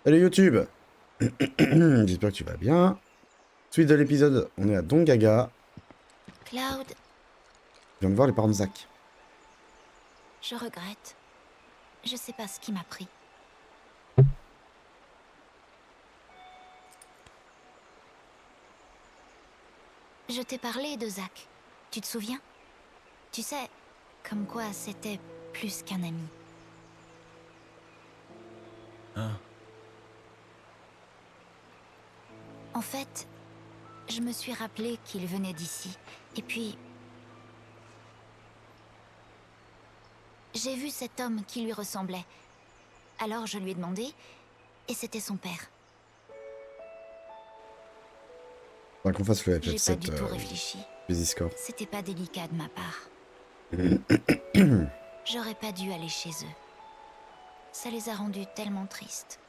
Salut YouTube. J'espère que tu vas bien. Suite de l'épisode, on est à Don Gaga. Cloud, Je viens de voir les parents de Zach. je regrette. Je sais pas ce qui m'a pris. Je t'ai parlé de Zach. Tu te souviens? Tu sais, comme quoi c'était plus qu'un ami. Hein? En fait, je me suis rappelé qu'il venait d'ici. Et puis... j'ai vu cet homme qui lui ressemblait. Alors je lui ai demandé, et c'était son père. Faudra qu'on fasse le J'ai pas FF7 du tout réfléchi. Busy Score. C'était pas délicat de ma part. J'aurais pas dû aller chez eux. Ça les a rendus tellement tristes.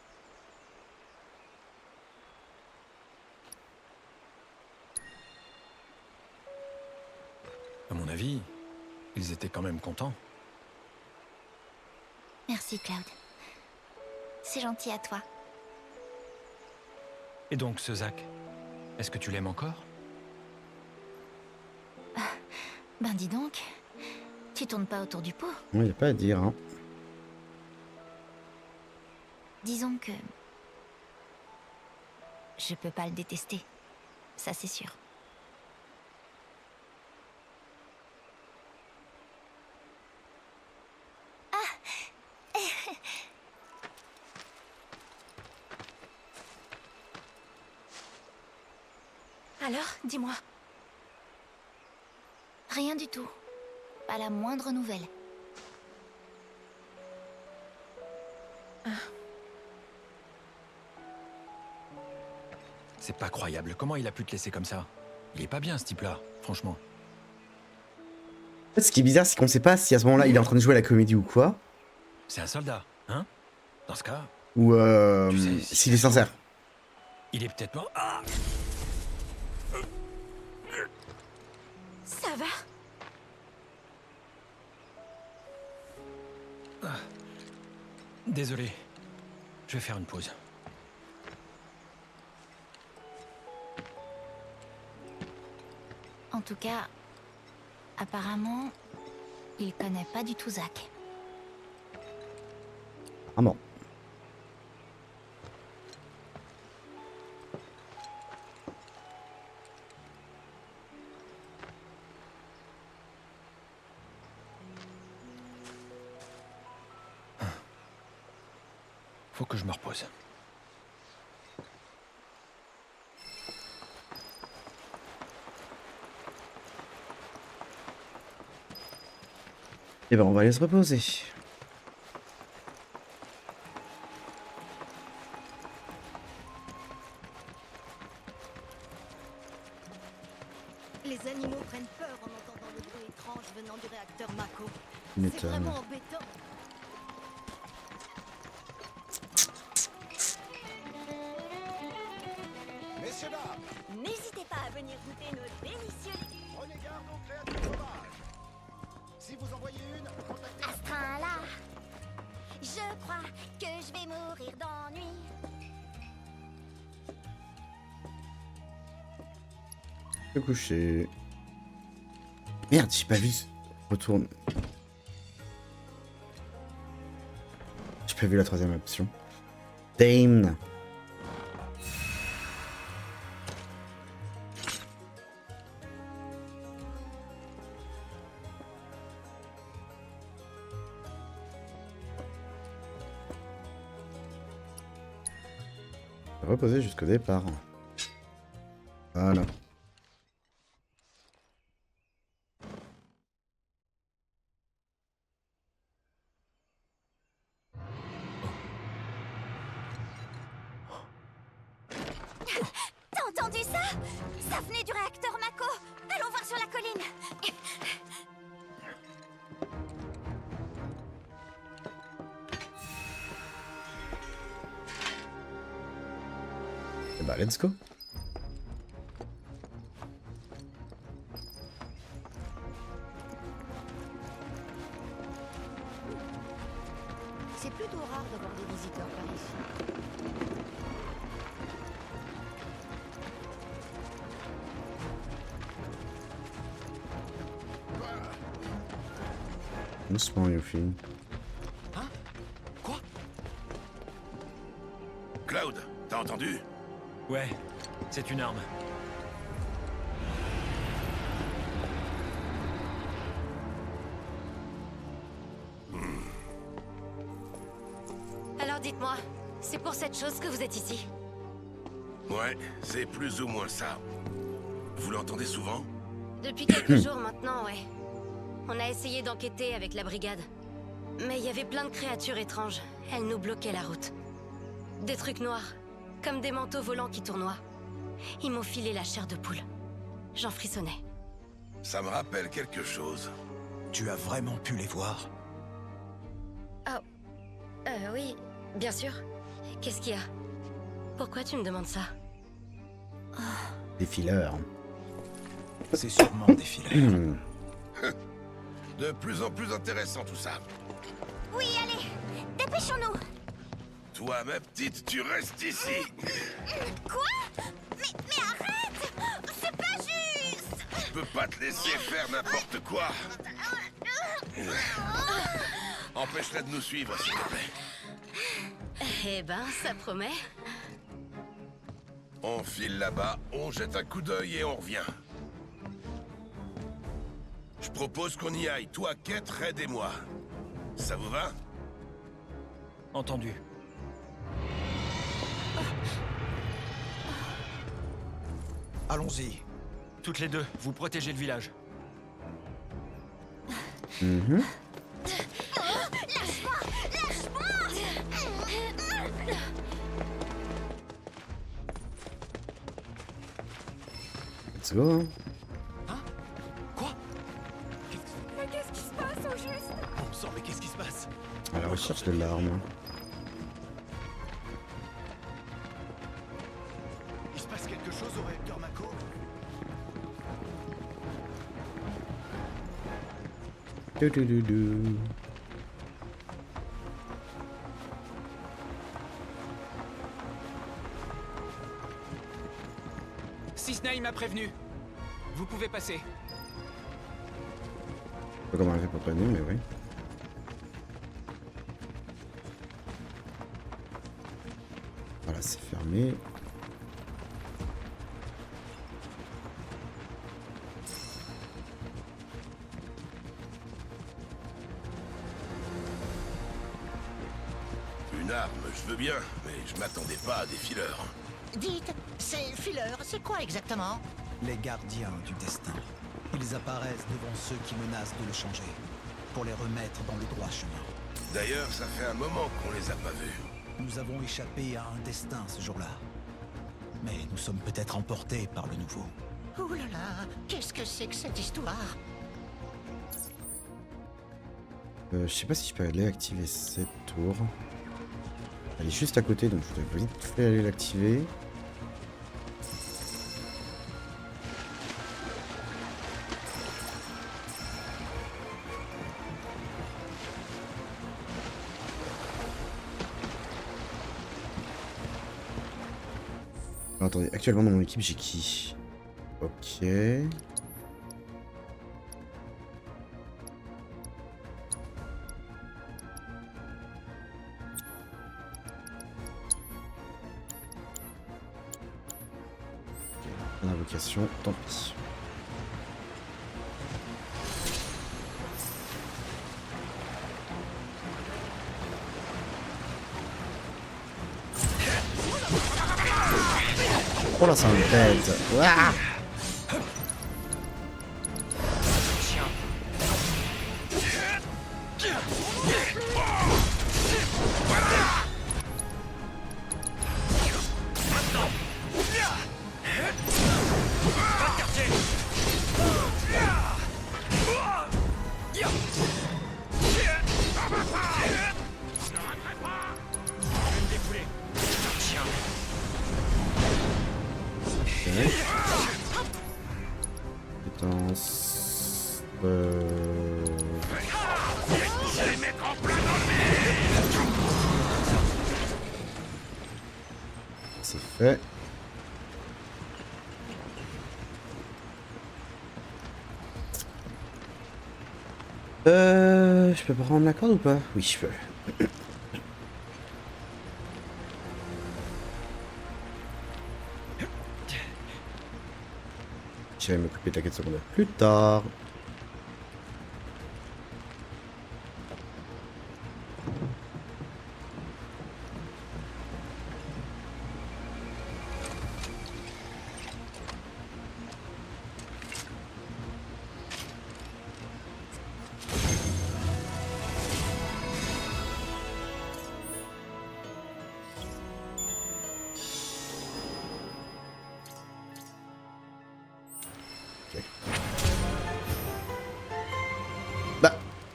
À mon avis, ils étaient quand même contents. Merci, Cloud. C'est gentil à toi. Et donc, ce Zach, est-ce que tu l'aimes encore? Ben dis donc, tu tournes pas autour du pot. Il n'y a pas à dire, hein. Disons que... je peux pas le détester. Ça, c'est sûr. Alors, dis-moi. Rien du tout. Pas la moindre nouvelle. C'est pas croyable. Comment il a pu te laisser comme ça? Il est pas bien, ce type-là, franchement. En fait, ce qui est bizarre, c'est qu'on sait pas si à ce moment-là, il est en train de jouer à la comédie ou quoi. C'est un soldat, hein? Dans ce cas, Ou tu sais, s'il est sincère. il est peut-être mort. Ah! Ça va? Désolé. Je vais faire une pause. En tout cas, apparemment, il connaît pas du tout Zach. Ah bon. Faut que je me repose. Eh ben, on va aller se reposer. Les animaux prennent peur en entendant le bruit étrange venant du réacteur Mako. Tu C'est m'étonnes. vraiment embêtant. Messieurs, dames, N'hésitez pas à venir goûter nos délicieux légumes. prenez garde aux créatures sauvages. Si vous en voyez une, contactez... À ce train-là, je crois que je vais mourir d'ennui. Se coucher. Merde, j'ai pas vu. Retourne. J'ai pas vu la troisième option. Dame. Reposer jusqu'au départ. Voilà. T'as entendu ça? Ça venait du réacteur Mako. Allons voir sur la colline. Eh bah, let's go. C'est plutôt rare d'avoir des visiteurs par ici. Doucement, Yuffie. Quoi? Cloud, t'as entendu? Ouais, c'est une arme. Alors dites-moi, c'est pour cette chose que vous êtes ici? Ouais, c'est plus ou moins ça. Vous l'entendez souvent? Depuis quelques jours maintenant, ouais. On a essayé d'enquêter avec la brigade. Mais il y avait plein de créatures étranges. Elles nous bloquaient la route. Des trucs noirs, comme des manteaux volants qui tournoient. Ils m'ont filé la chair de poule. J'en frissonnais. Ça me rappelle quelque chose. Tu as vraiment pu les voir? Oui, bien sûr. Qu'est-ce qu'il y a? Pourquoi tu me demandes ça? Des fileurs. C'est sûrement des filets. De plus en plus intéressant tout ça. Oui, allez, dépêchons-nous. Toi, ma petite, tu restes ici. Quoi? Mais arrête! C'est pas juste! Je peux pas te laisser faire n'importe quoi. Empêche-la de nous suivre, s'il te plaît. Eh ben, ça promet. On file là-bas, on jette un coup d'œil et on revient. Je propose qu'on y aille, toi, Kate, Red et moi. Ça vous va? Entendu. Allons-y. Toutes les deux, vous protégez le village. Mhm. Let's go. Quoi? Mais qu'est-ce qui se passe au juste? Bon sang, mais qu'est-ce qui se passe? À la recherche de l'arme. Il se passe quelque chose au réacteur Mako? Du. Cisnaï m'a prévenu. Vous pouvez passer. Je sais pas comment elle fait pour planer, mais oui. Voilà, c'est fermé. Une arme, je veux bien, mais je m'attendais pas à des fileurs. Dites, ces fileurs, c'est quoi exactement? Les gardiens du destin. Ils apparaissent devant ceux qui menacent de le changer, pour les remettre dans le droit chemin. D'ailleurs, ça fait un moment qu'on les a pas vus. Nous avons échappé à un destin ce jour-là. Mais nous sommes peut-être emportés par le nouveau. Ouh là là, qu'est-ce que c'est que cette histoire? Je sais pas si je peux aller activer cette tour. Elle est juste à côté, donc je voudrais vite fait aller l'activer. Alors, attendez, actuellement dans mon équipe j'ai qui? Ok. Invocation, tant pis. Oh là, c'est un bête. Ouah. Compétence. C'est fait. Je peux prendre la corde ou pas? Oui, je peux. Je vais m'occuper de la quête secondaire plus tard.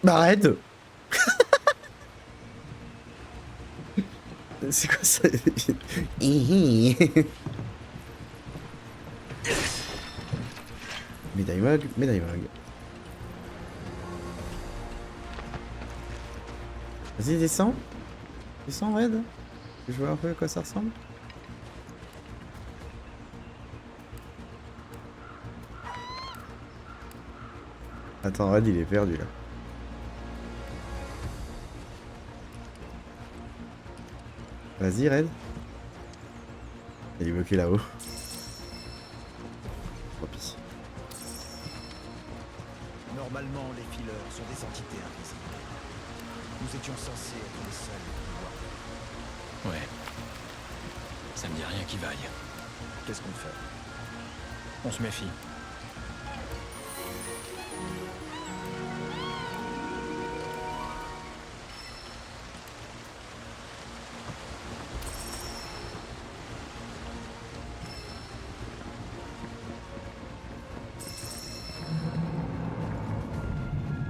Bah arrête. C'est quoi ça? Médaille mag, médaille mag. Vas-y, descends. Descends, Red. Je vois un peu à quoi ça ressemble. Attends, Red, il est perdu là. Vas-y, Red. Il est bloqué là-haut. Tant pis. Normalement, les fileurs sont des entités invisibles. Nous étions censés être les seuls à pouvoir. Ouais. Ça me dit rien qui vaille. Qu'est-ce qu'on fait? On se méfie.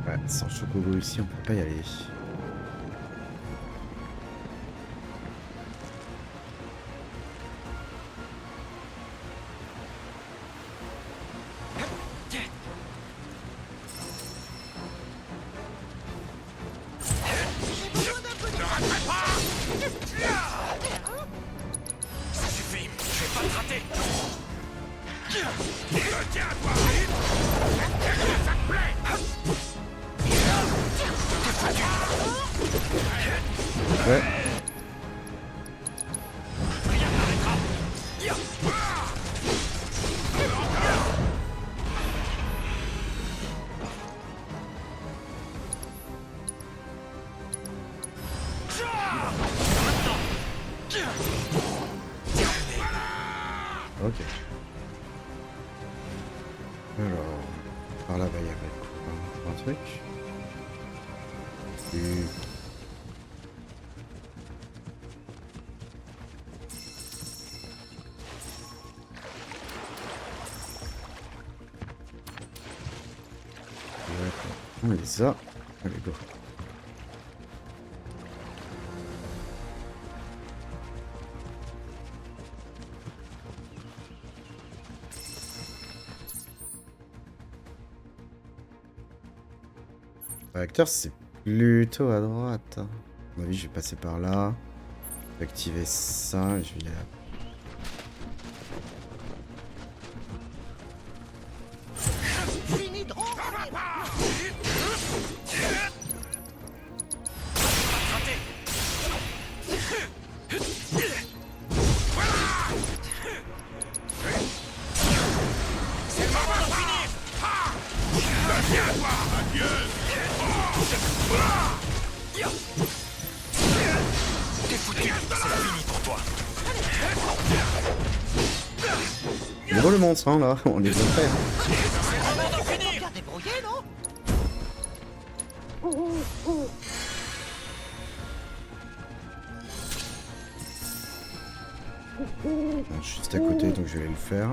Ouais, sans chocobo ici, on peut pas y aller. Ça suffit, je vais pas te rater. Tiens, toi. Ça te plaît. Ouais. Ok. Alors, par là-bas, il y avait un truc. Et... on met ça. Allez, go. Réacteur, c'est plutôt à droite. À mon avis, je vais passer par là. Je vais activer ça et je vais y aller. Fini de ronronner. Il est bon le monstre, hein, là. On est bien prêts. Hein. Bien débrouillé, non? Bon, je suis juste à côté, donc je vais le faire.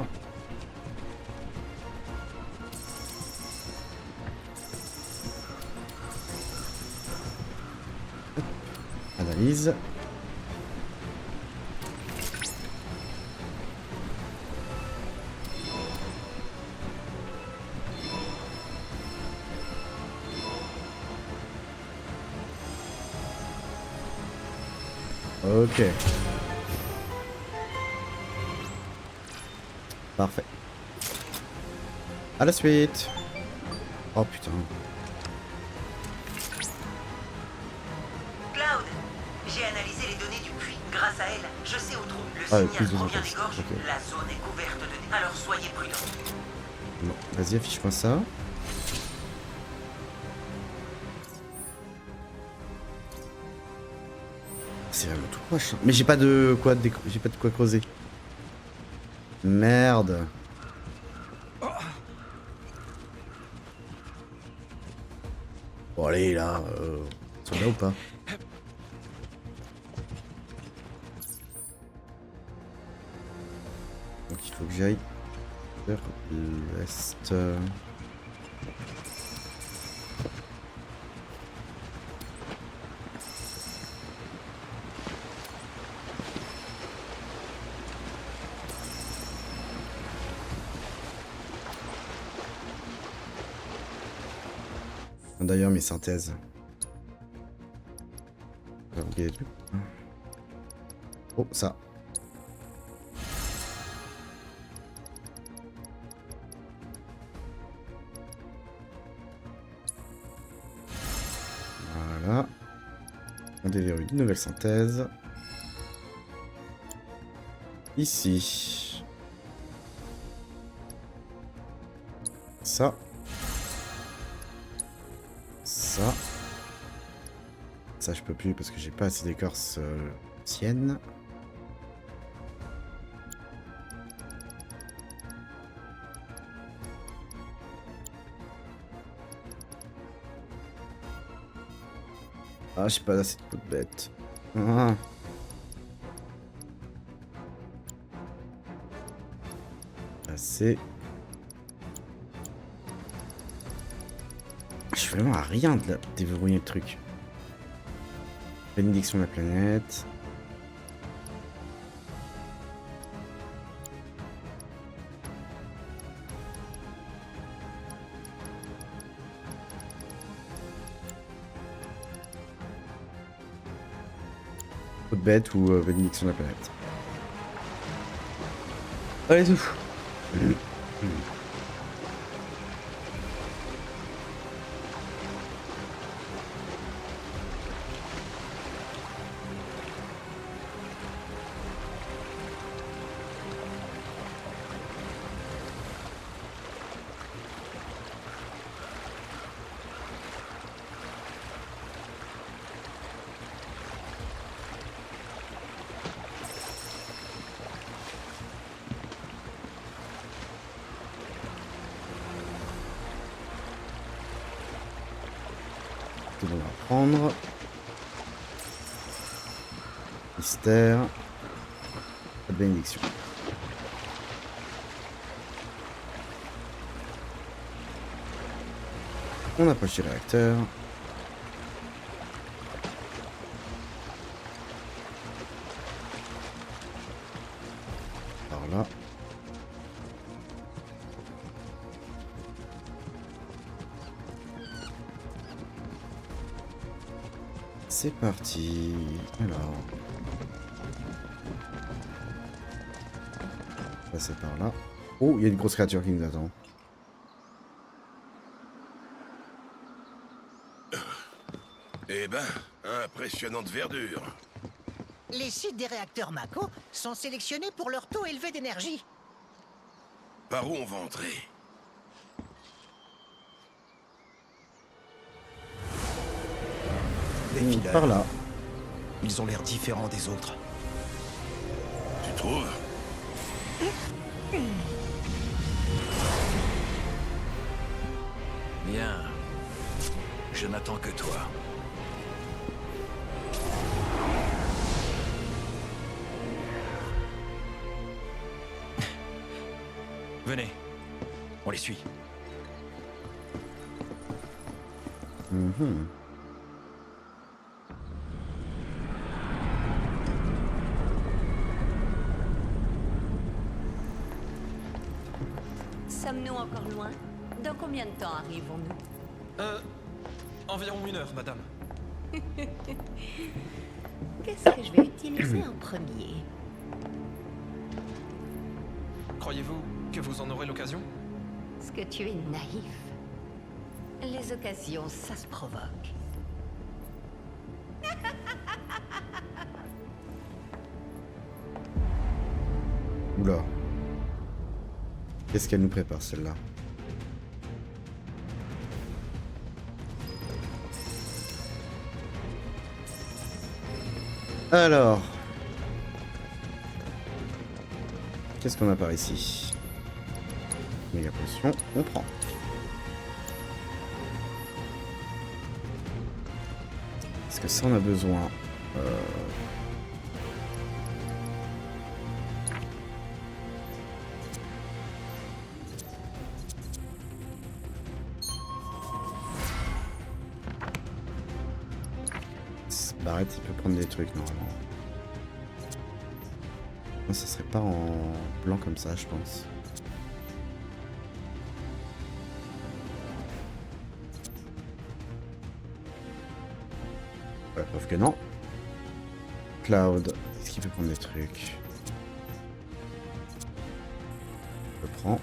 Hop. Analyse. Ok. Parfait. À la suite. Oh putain. Sahel, je sais où trouve. Le Ah, signal plus de provient des contexte. gorges. Ok. La zone est couverte de... Alors soyez prudents. Bon, vas-y, affiche-moi ça. C'est vraiment tout proche. Hein. Mais j'ai pas de quoi j'ai pas de quoi creuser. Merde. Bon allez là, ils sont là ou pas? Donc il faut que j'aille vers l'est. D'ailleurs mes synthèses. On va oublier les trucs. Oh ça. Voilà. On déverrouille une nouvelle synthèse. Ici. Ça. Ça. Ça je peux plus parce que j'ai pas assez d'écorce ancienne. Ah, j'ai pas assez de peau de bête. Ah. Assez. Je suis vraiment à rien de déverrouiller le truc. Bénédiction de la planète. Peau de bête ou bénédiction de la planète. Allez, tout. On va prendre. Mystère. Pas de bénédiction. On approche du réacteur. Par là. C'est parti. Alors. Passer par là. Oh, il y a une grosse créature qui nous attend. Eh ben, impressionnante verdure. Les sites des réacteurs Mako sont sélectionnés pour leur taux élevé d'énergie. Par où on va entrer? Des fileurs. Par là. Ils ont l'air différents des autres. Tu trouves? Bien. Je n'attends que toi. Venez. On les suit. Mhm. Sommes-nous encore loin? Dans combien de temps arrivons-nous? Environ 1 heure, madame. Qu'est-ce que je vais utiliser en premier? Croyez-vous que vous en aurez l'occasion? Est-ce que tu es naïf? Les occasions, ça se provoque. Oula. Qu'est-ce qu'elle nous prépare celle-là? Alors. Qu'est-ce qu'on a par ici? Méga potion, on prend. Est-ce que ça on a besoin? Barrett il peut prendre des trucs normalement. Non, ça serait pas en blanc comme ça je pense. Ouais, preuve que non. Cloud, est-ce qu'il peut prendre des trucs? Je le prends.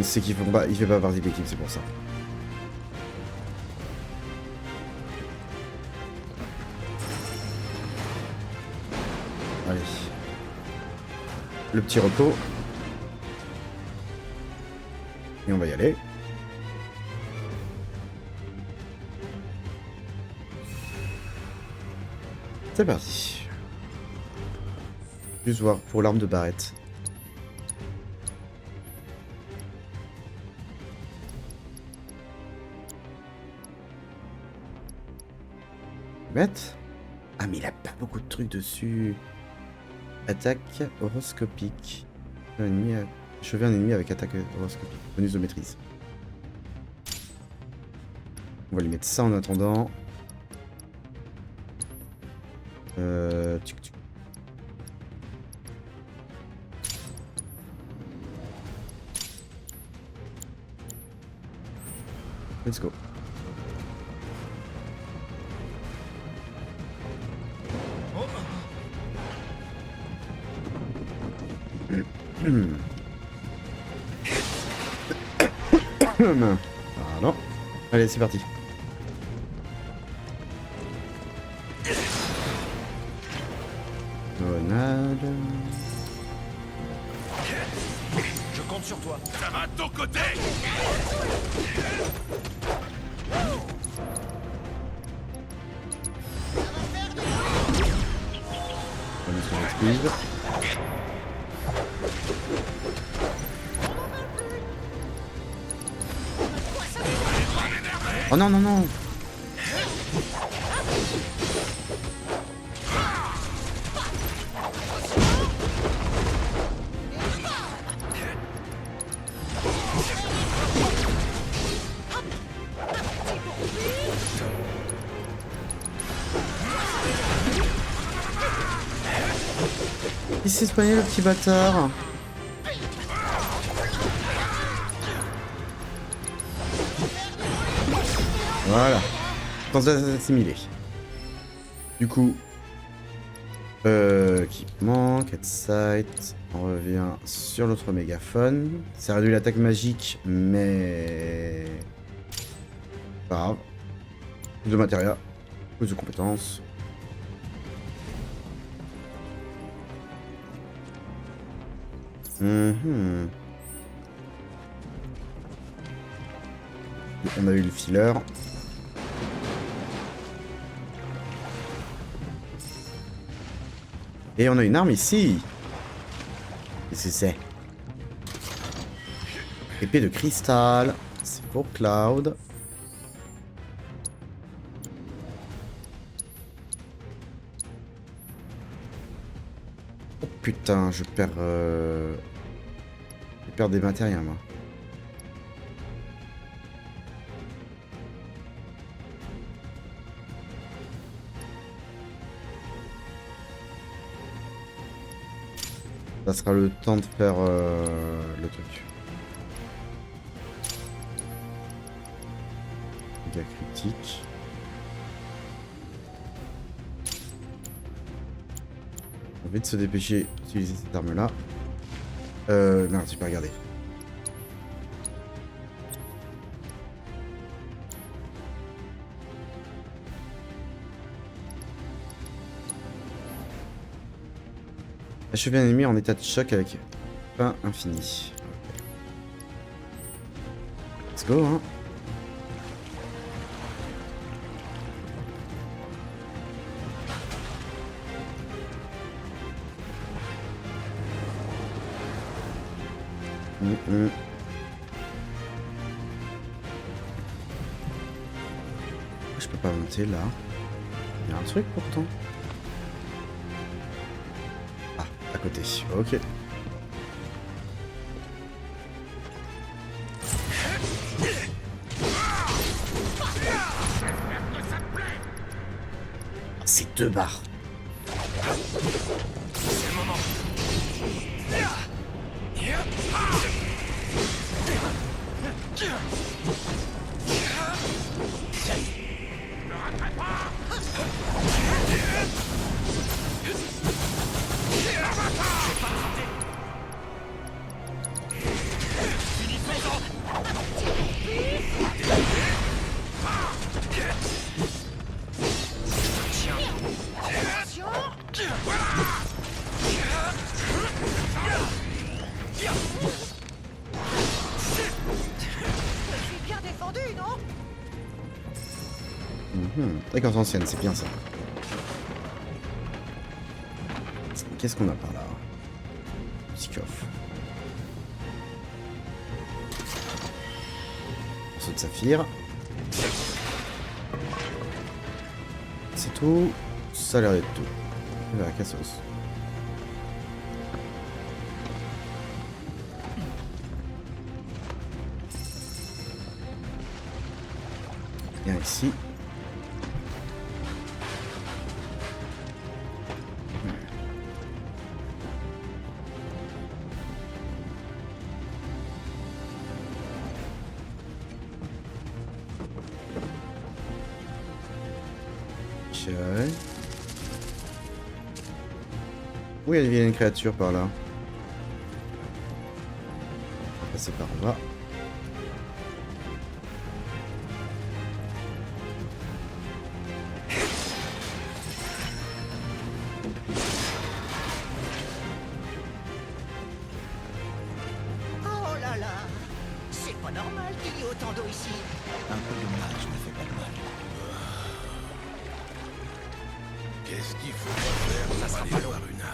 C'est qu'il faut pas, il fait pas partie de l'équipe, c'est pour ça. Allez. Le petit repos. Et on va y aller. C'est parti. Juste voir pour l'arme de Barrett. Mettre. Ah mais il a pas beaucoup de trucs dessus. Attaque horoscopique. Achever un ennemi avec attaque horoscopique. Bonus de maîtrise. On va lui mettre ça en attendant. Tuc, tuc. Let's go. Pardon. Allez, c'est parti. Grenade. Je compte sur toi. Ça va de ton côté? Bonus de maîtrise. Oh non, non, non. Il s'est soigné le petit bâtard. Voilà. Pense à assimiler. Du coup, équipement, 4 sites. On revient sur l'autre mégaphone. Ça réduit l'attaque magique, mais pas grave. Plus de matériel, plus de compétences. On a eu le filler. Et on a une arme ici. Qu'est-ce que c'est? Épée de cristal. C'est pour Cloud. Oh putain, je perds des matériels moi. Ça sera le temps de faire le truc. Dégâts critiques. On va vite se dépêcher d'utiliser cette arme là. Merde, j'ai pas regardé. Achever un ennemi en état de choc avec pain infini. Ok. Let's go, hein. Pourquoi je peux pas monter là? Il y a un truc pourtant. Ah, à côté. Ok. C'est 2 barres. Fréquence ancienne, c'est bien ça. Qu'est-ce qu'on a par là? Petit coffre. Morceau de saphir. C'est tout. Ça a l'air d'être tout. Et la cassos. Bien ici. Oui, il y a une créature par là. On va passer par là. Oh là là, c'est pas normal qu'il y ait autant d'eau ici. Un peu de nage ne fait pas de mal. Qu'est-ce qu'il faut faire pour aller voir une arme?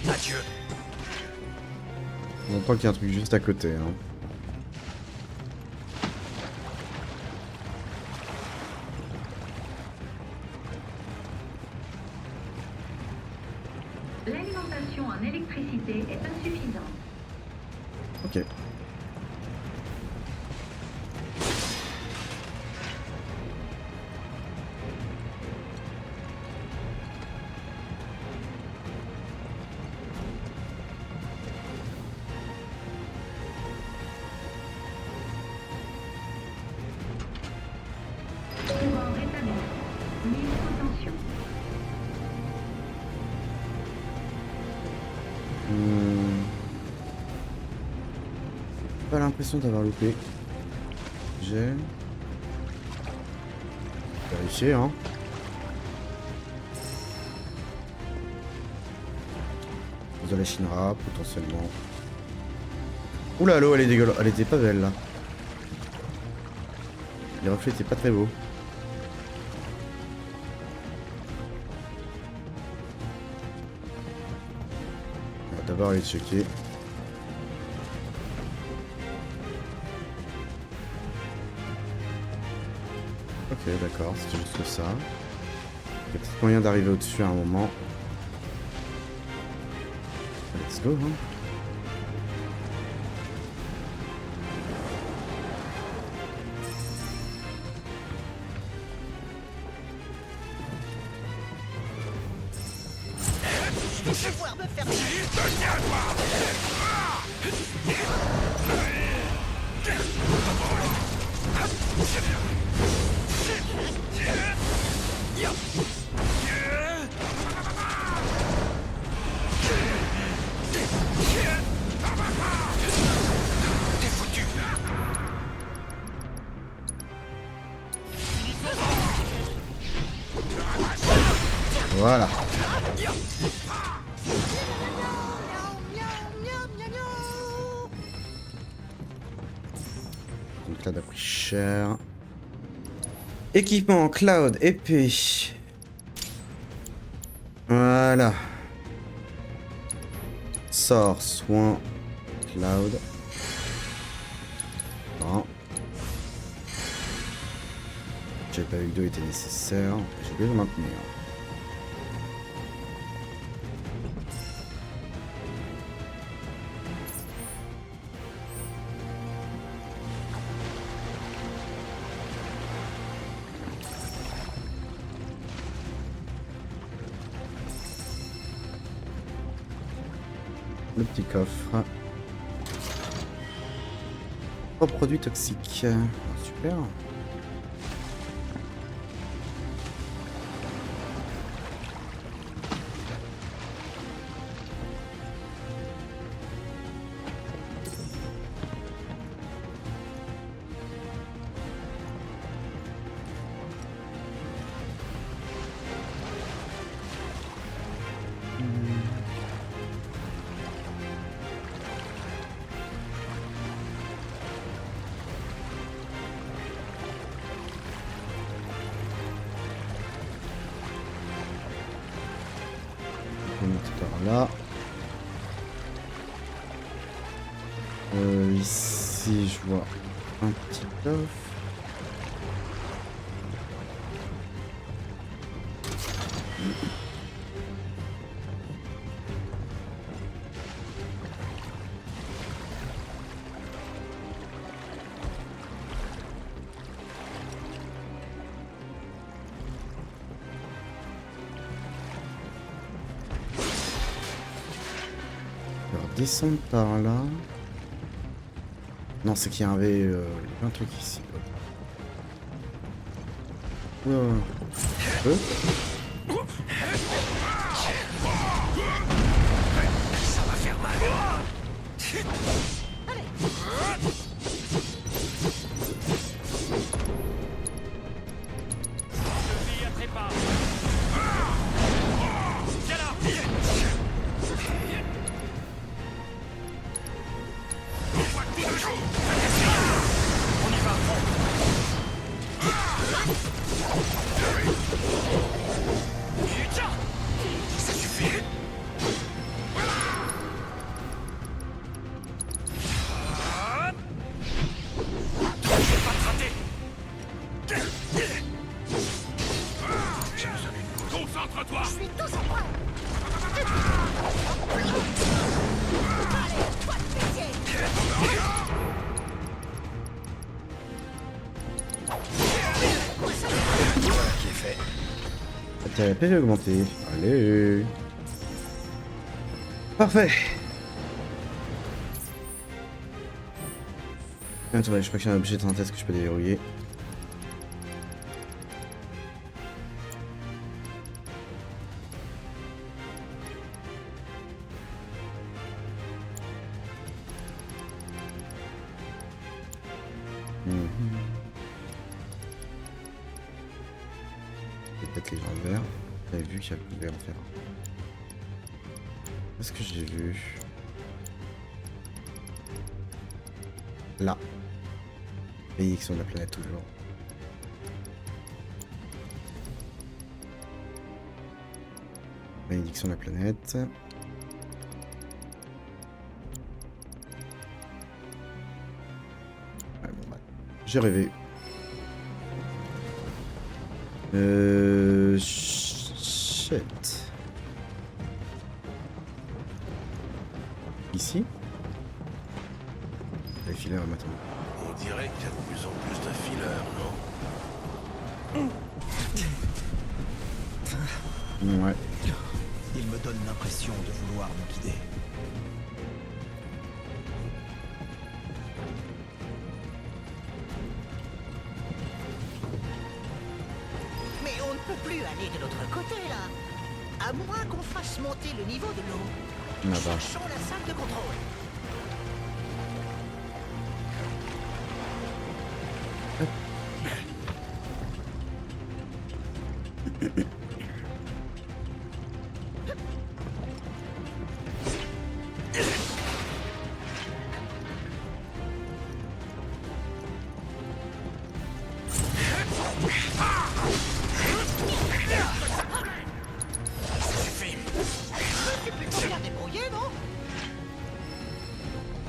Adieu. On entend qu'il y a un truc juste à côté. Hein. L'alimentation en électricité est insuffisante. Ok. Courant rétabli. Mise sous tension. Pas l'impression d'avoir loupé. J'ai vérifié, hein. De la Shinra, potentiellement. Oula, l'eau, elle est dégueulasse. Elle était pas belle, là. Les reflets étaient pas très beaux. On va d'abord aller checker. Ok, d'accord, c'était juste ça. Il y a peut-être moyen d'arriver au-dessus à un moment. Let's go, hein. Je vais devoir me faire... Voilà. Donc là, a pris cher. Équipement, cloud, épée. Voilà. Sort, soin, cloud. Bon. J'ai pas vu que 2 était nécessaire. Je vais le maintenir. Le petit coffre. 3 produits toxiques. Ah, super. Là. Ici, je vois un petit coffre. Descendre par là. Non, c'est qu'il y avait un truc ici. Ça va faire mal. La PV augmentée. Allez. Parfait. Attendez, je crois qu'il y a un objet de synthèse que je peux déverrouiller. Peut-être les gens verts. J'avais vu qu'il y avait en faire. Qu'est-ce que j'ai vu? Là. Bénédiction de la planète toujours. Bénédiction de la planète. Ouais, bon, bah, j'ai rêvé. Shit. Ici? Les fileurs maintenant. On dirait qu'il y a de plus en plus de fileurs, non? Ouais. Il me donne l'impression de vouloir nous guider. aller de l'autre côté, là. À moins qu'on fasse monter le niveau de l'eau. Là-bas. Cherchons la salle de contrôle.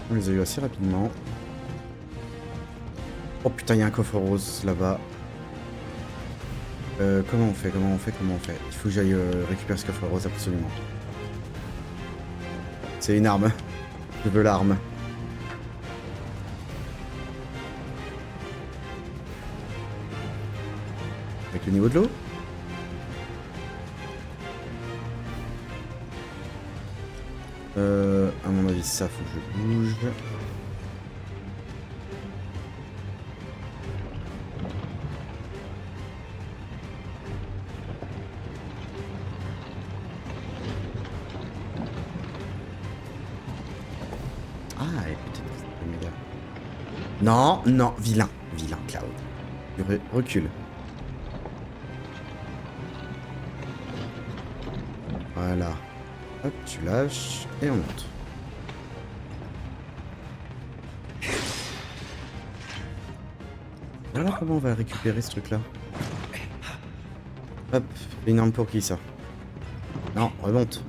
On les a eu assez rapidement. Oh putain, il y a un coffre rose là-bas. Comment on fait? Il faut que j'aille récupérer ce coffre rose absolument. C'est une arme. Je veux l'arme. Avec le niveau de l'eau? À mon avis, ça faut que je bouge. Ah, et peut-être que c'est méga. Non, non, vilain, Cloud. Recule. Voilà. Hop, tu lâches et on monte. Voilà comment on va récupérer ce truc là. Hop, une arme pour qui ça? Non, remonte.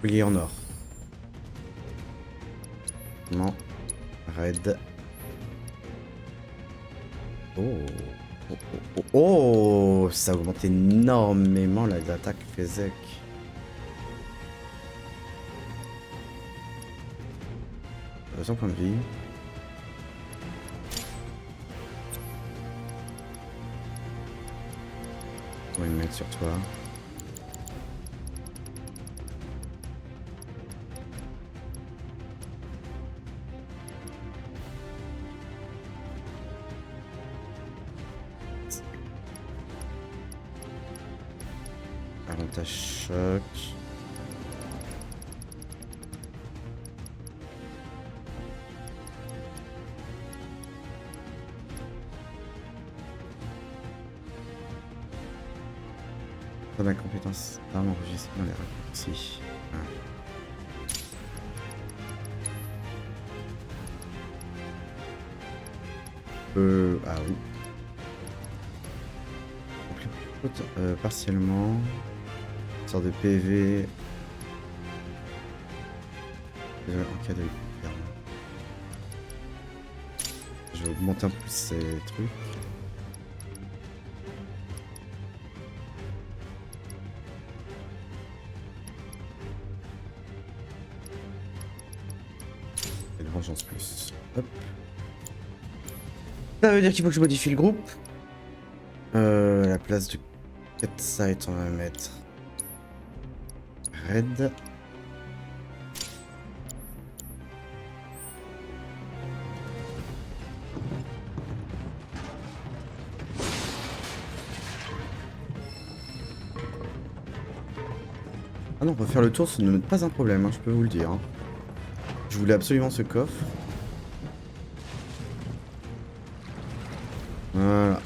Collier en or. Non. Red. Oh. Oh, ça augmente énormément l'attaque Fezek. Son point de vie. On va le mettre sur toi. Avantage choc. Dans la compétence d'arme enregistrée dans les raccourcis. Ah oui. Partiellement. Sort de PV. En cas de perte. Je vais augmenter un peu ces trucs. Et de vengeance plus. Hop. Ça veut dire qu'il faut que je modifie le groupe. À la place de 4 sites, on va mettre Red. Ah non, on peut faire le tour, ce n'est pas un problème, hein, je peux vous le dire. Hein. Je voulais absolument ce coffre. Voilà.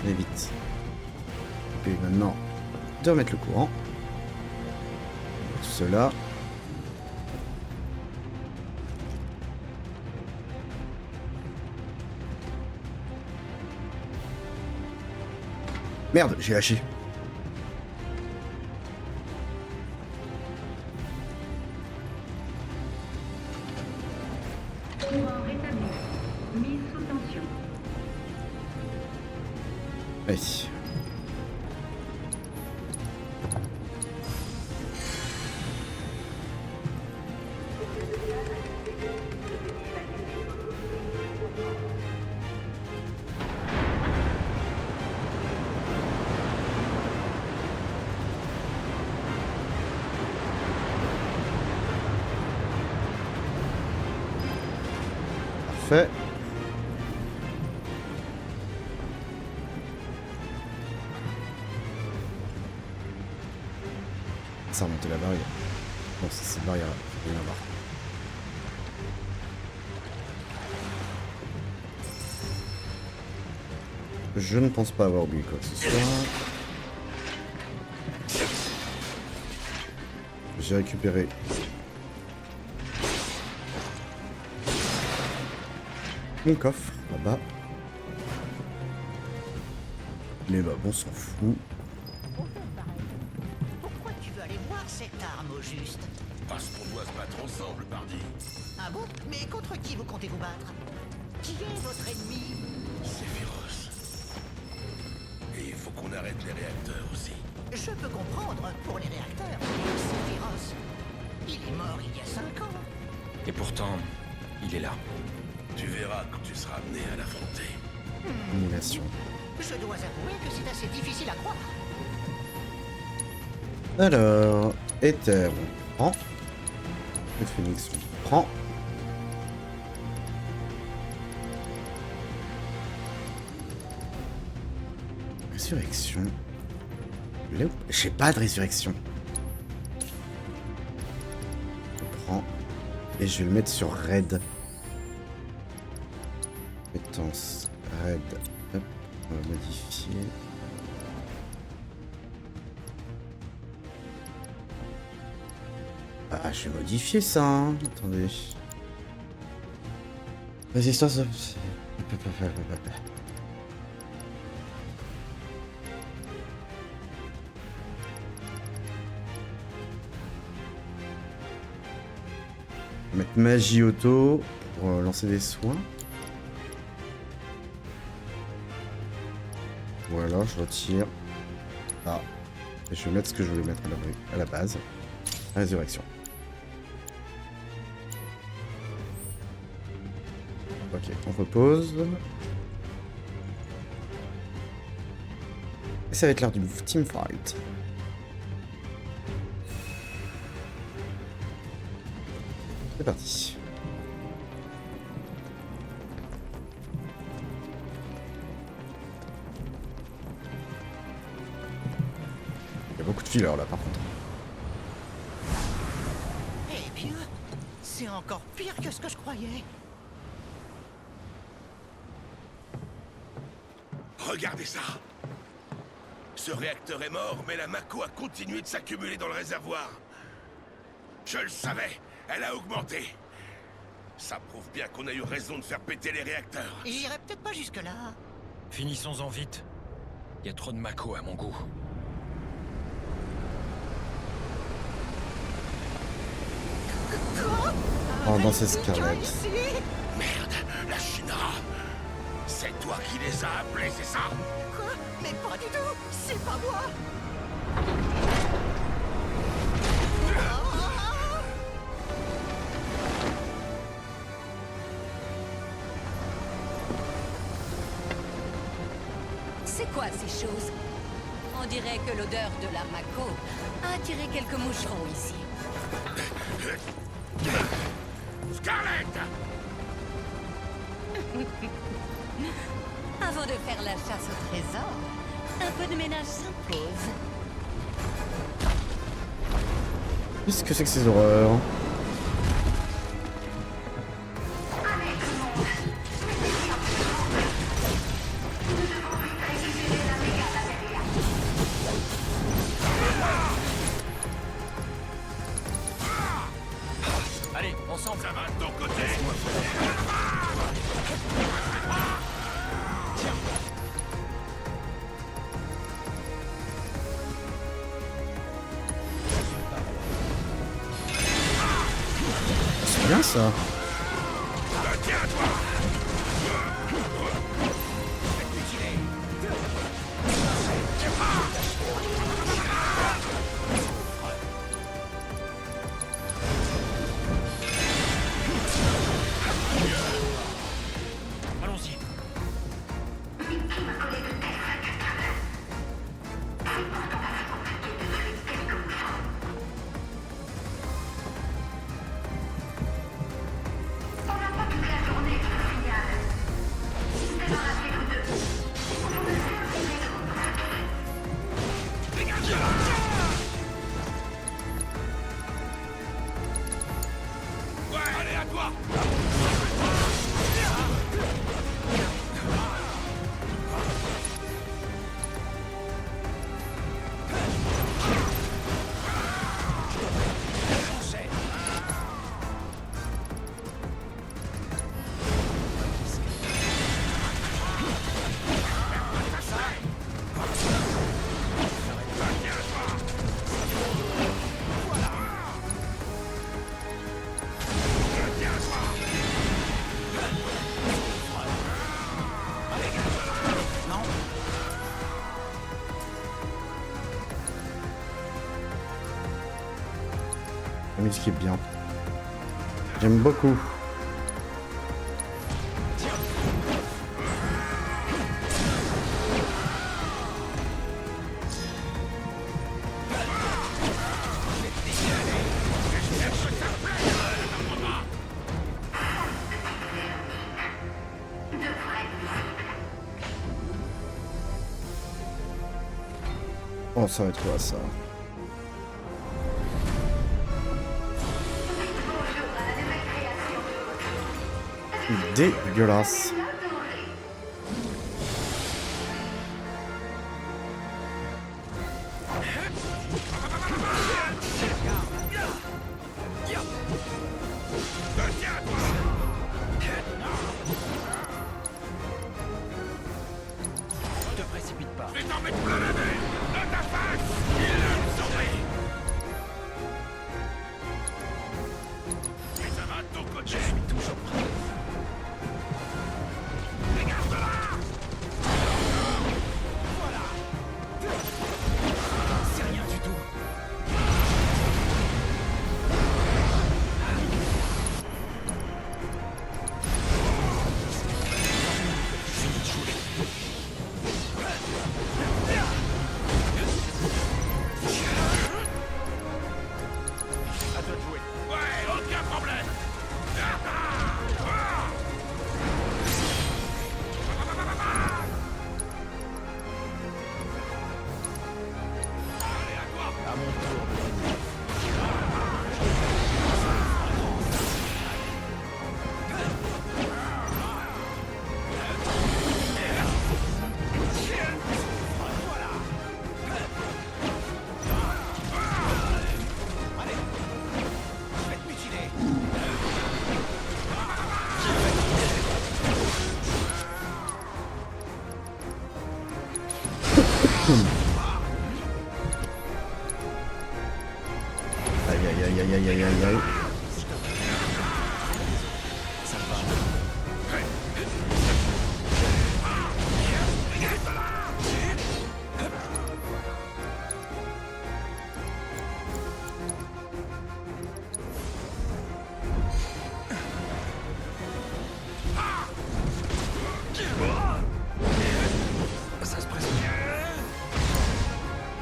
Et vite. Et puis maintenant, de remettre le courant. Tout cela. Merde, j'ai lâché. Courant rétabli. Mise sous tension. Allez. fait. Ça a remonté la barrière. Bon, c'est cette barrière, il faut rien voir. Je ne pense pas avoir oublié quoi que ce soit. J'ai récupéré mon coffre là-bas. Mais bah bon, on s'en fout. Pourquoi tu veux aller voir cette arme au juste? Parce qu'on doit se battre ensemble, pardi. Ah bon? Mais contre qui vous comptez vous battre? Qui est votre ennemi? Sephiroth. Et il faut qu'on arrête les réacteurs aussi. Je peux comprendre pour les réacteurs, mais Sephiroth, il est mort il y a 5 ans. Et pourtant, il est là. Tu verras quand tu seras amené à l'affronter. Annihilation. Je dois avouer que c'est assez difficile à croire. Alors, Ether, on prend. Le Phoenix, on prend. Résurrection. J'ai pas de résurrection. Je prends. Et je vais le mettre sur Raid. Compétence Raid. Hop, on va modifier. Ah, je vais modifier ça, hein. Attendez. Résistance. On va mettre magie auto pour lancer des soins. Voilà, je retire. Ah. Et je vais mettre ce que je voulais mettre à la base. Résurrection. Ok, on repose. Et ça va être l'heure du team fight. C'est parti. Il y a beaucoup de fillers là par contre. Eh bien, c'est encore pire que ce que je croyais. Regardez ça. Ce réacteur est mort, mais la Mako a continué de s'accumuler dans le réservoir. Je le savais, elle a augmenté. Ça prouve bien qu'on a eu raison de faire péter les réacteurs. J'irai peut-être pas jusque-là. Finissons-en vite. Il y a trop de Mako à mon goût. Oh, dans ces Scarlet. Merde, la Shinra. C'est toi qui les as appelés, c'est ça? Quoi? Mais pas du tout. C'est pas moi. C'est quoi ces choses? On dirait que l'odeur de la Mako a attiré quelques moucherons ici. Scarlett! Avant de faire la chasse au trésor, un peu de ménage s'impose. Qu'est-ce que c'est que ces horreurs? Allez, ensemble. Ça va de ton côté? C'est bien ça. Tiens, toi! Allons-y. La musique est bien. J'aime beaucoup. Oh, ça va être quoi ça? Dégueulasse. Ne te précipite pas. Je vais t'en mettre plein la nez. Dans ta face. Il l'a absorbé. Et ça va de ton côté. Je suis toujours prêt. Regarde-la. C'est rien du tout. Fini de jouer. À toi de jouer. Ouais, aucun problème. Allez, à toi. À mon tour de gagner. Je vais te mutiler. Aïe aïe aïe aïe aïe aïe aïe aïe. Ça va. Ça se présente.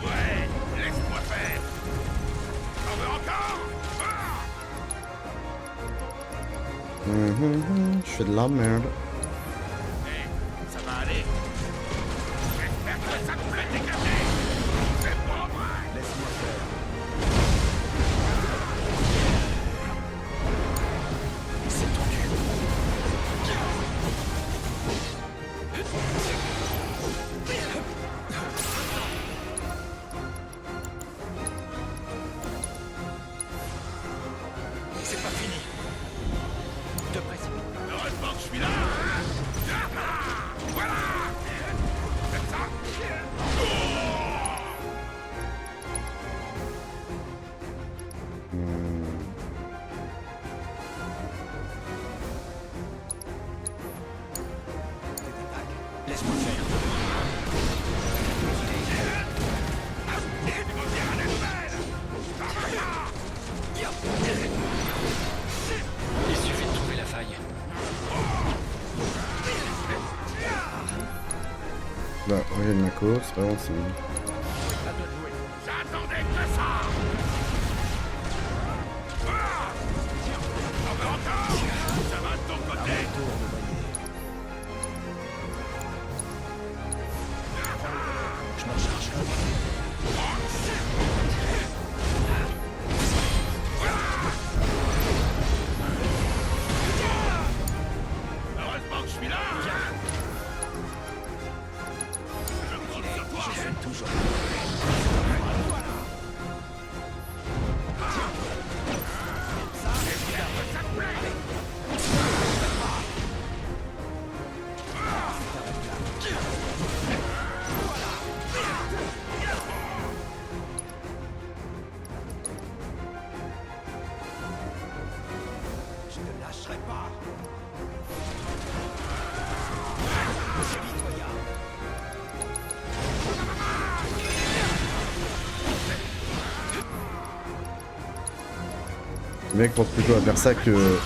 Ouais, laisse-moi faire. T'en veux encore? Je fais de la merde. Ça va aller. J'espère que ça te plaît dégager. C'est pas vrai. Laisse-moi faire. C'est tendu. C'est pas fini. Ne te précipite pas. Heureusement que je suis là. Hein. Voilà. Comme ça. Laisse-moi faire. Il suffit de trouver la faille. Bah, regarde ma course, vraiment c'est... À toi de jouer. J'attendais que ça. T'en veux encore? Ça va de ton À côté. mon tour de gagner. Je m'en charge. Heureusement que je suis là. Je compte sur toi. Je fais toujours. Le mec pense plutôt à faire ça que...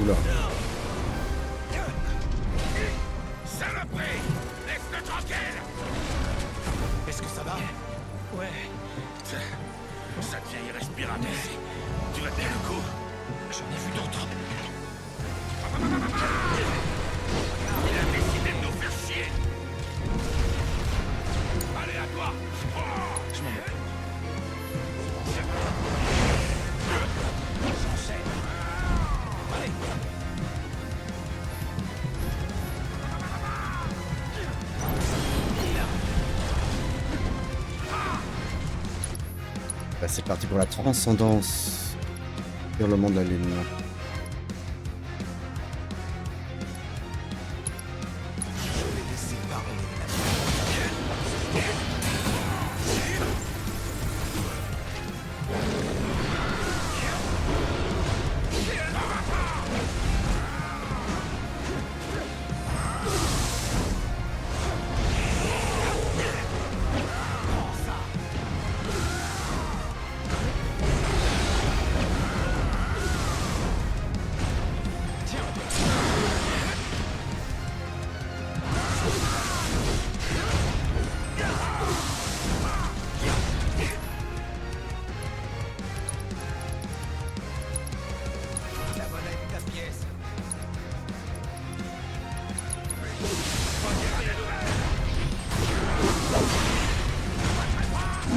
Oula. Saloperie! Laisse-le tranquille! Est-ce que ça va? Ouais. Ça devient irrespirable ici. Tu vas tenir le coup? J'en ai vu d'autres. Il a décidé de nous faire chier. Allez, à toi! Je m'en vais. Bah, c'est parti pour la transcendance. Hurlement de la lune. Je vais laisser parler. La monnaie de la pièce.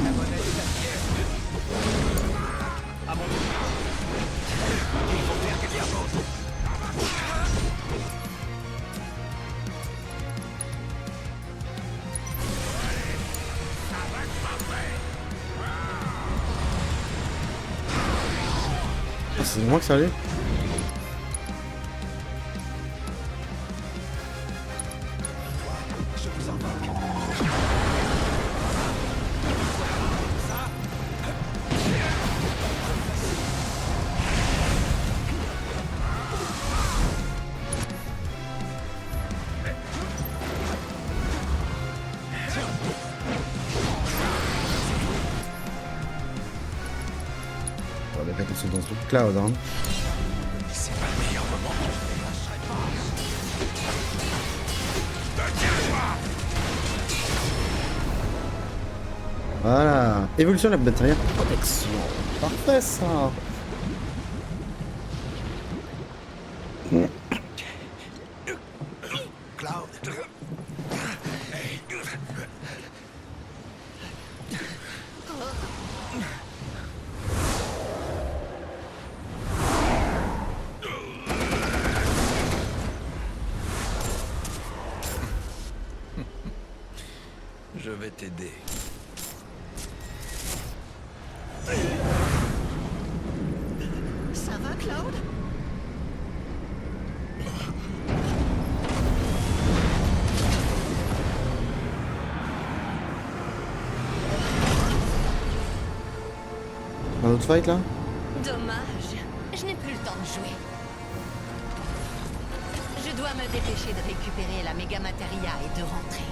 La monnaie de la pièce. À mon tour. Il faut faire quelque chose. Ah, c'est moi que ça allait? Je vous invoque. On va mettre attention dans ce truc cloud, hein. C'est pas le meilleur moment. Voilà. Évolution de la batterie. Protection. Parfait, ça. Cloud. Je vais t'aider. Ça va, Cloud? Un autre fight là? Dommage. Je n'ai plus le temps de jouer. Je dois me dépêcher de récupérer la méga materia et de rentrer.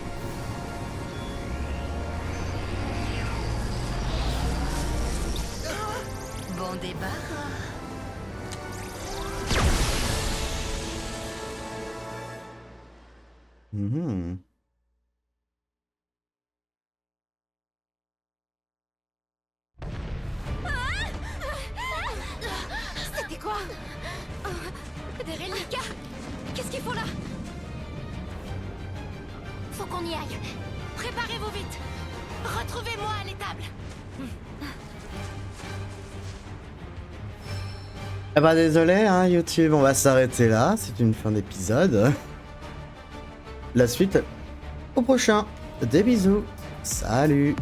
Bon débarras. Mhm. C'était quoi? Des reliquats? Qu'est-ce qu'il faut là? Faut qu'on y aille. Préparez-vous vite. Retrouvez-moi à l'étable. Ah bah désolé hein YouTube, on va s'arrêter là, c'est une fin d'épisode. La suite au prochain. Des bisous. Salut.